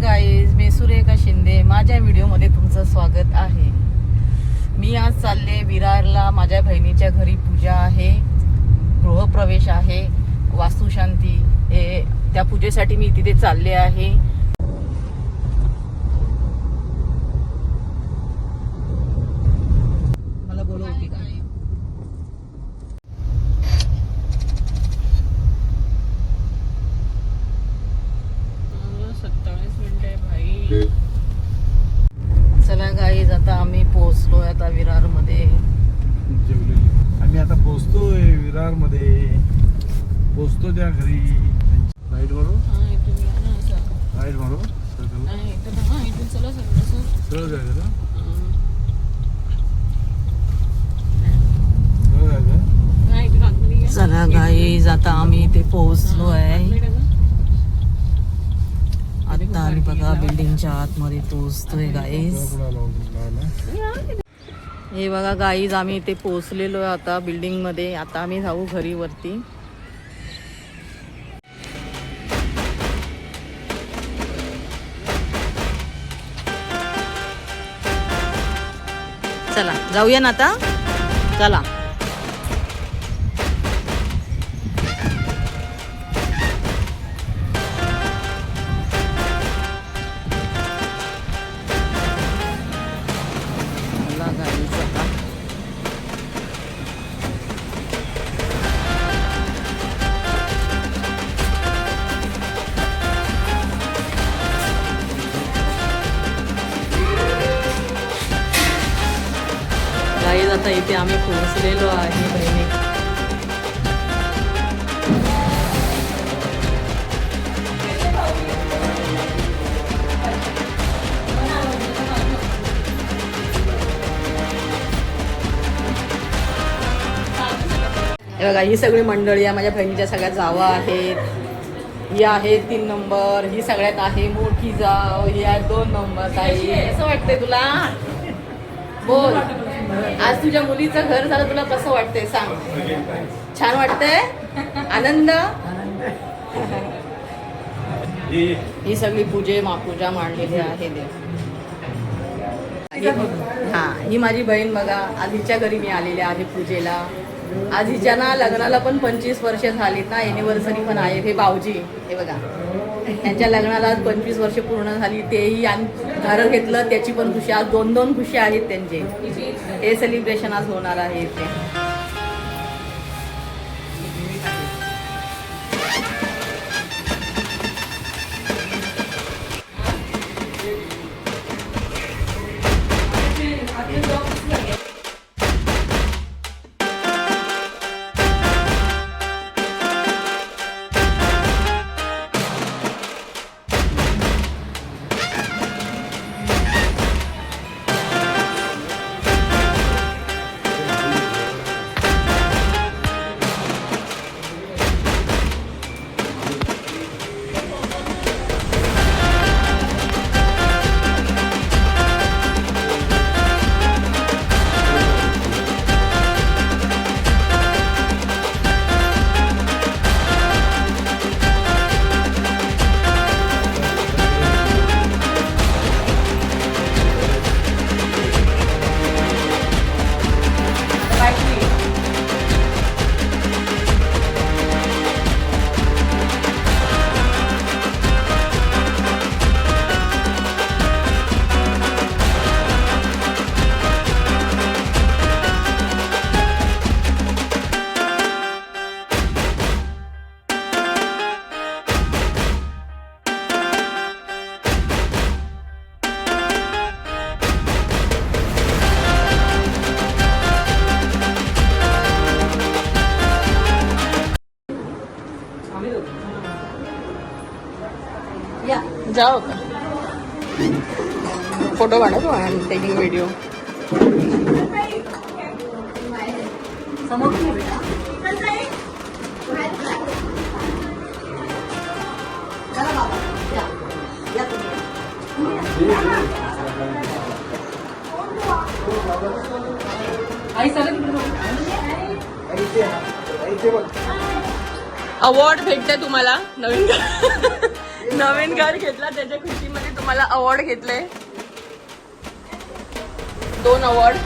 Guys, मी सुरेखा शिंदे. माझ्या व्हिडिओमध्ये तुमचं स्वागत आहे. मी आज चालले विरारला. माझ्या बहिणीच्या घरी पूजा आहे, गृहप्रवेश आहे, वास्तुशांती. त्या पूजेसाठी मी तिथे चालले आहे. मला बोलवते का? 27 मिनिट आहे भाई. चला गाईज, आता आम्ही पोहोचलोय आता विरार मध्ये. आम्ही आता पोहोचतोय विरार मध्ये. पोहोचतो त्या घरी. राईट मारू, राईट मारू. सरळ जायचं ना. चला गाईज, आता आम्ही इथे पोहोचलो आहे. आता आम्ही बघा बिल्डिंगच्या आतमध्ये पोहोचतोय गाईज. हे बघा गाईज, आम्ही इथे पोहोचलेलो आहे आता बिल्डिंग मध्ये. आता आम्ही जाऊ घरी वरती. चला जाऊया ना आता. चला गाईज, आता इथे आम्ही पोहोचलेलो आहे बहिणी. हे बघा, ही सगळी मंडळी आहे. माझ्या बहिणीच्या सगळ्या जावा आहेत. ही आहे 3 नंबर. ही सगळ्यात आहे मोठी जाव. ही आहे 2 नंबर. ताई, कसं वाटतंय तुला? बोल, आज तुझ्या मुलीचं घर झालं, तुला कसं वाटतंय सांग. छान वाटतंय? आनंद? ही सगळी पूजा मांडलेली आहे. हा, ही माझी बहीण बघा. आज हिच्या घरी मी आलेले आहे पूजेला. आज हिच्या ना लग्नाला पण 25 वर्ष झालीत ना, एनिव्हर्सरी पण आहे. हे भाऊजी, हे बघा, त्यांच्या लग्नाला आज 25 वर्ष पूर्ण झाली. तेही घर घेतलं, त्याची पण खुशी. आज 2 खुशी आहेत त्यांचे. हे सेलिब्रेशन आज होणार आहे इथे. जाओ का फोटो काढतो. I am taking video. Award भेटते तुम्हाला नवीन. नवीन घर घेतला त्याच्या खुशीमध्ये तुम्हाला अवॉर्ड घेतले 2 अवॉर्ड.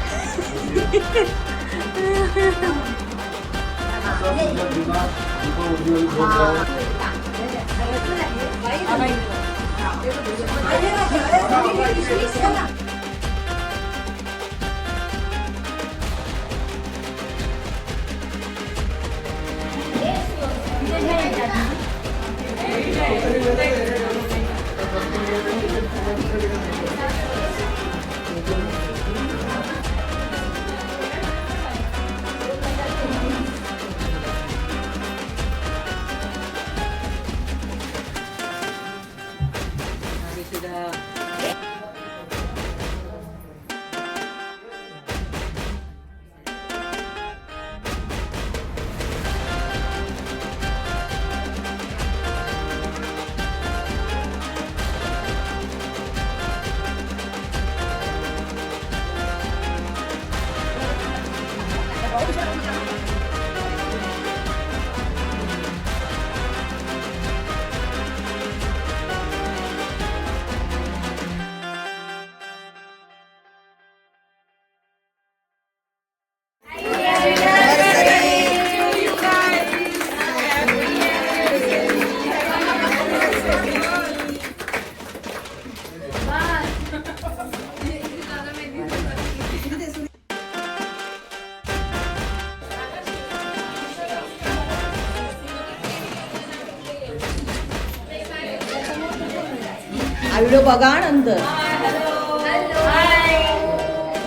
व्हिडिओ बघा नंतर.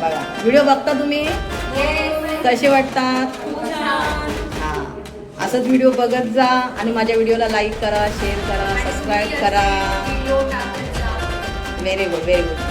बघा व्हिडिओ बघता तुम्ही कसे वाटतात. हां असंच व्हिडिओ बघत जा आणि माझ्या व्हिडिओला लाईक करा, शेअर करा, सबस्क्राईब करा. Very good very good.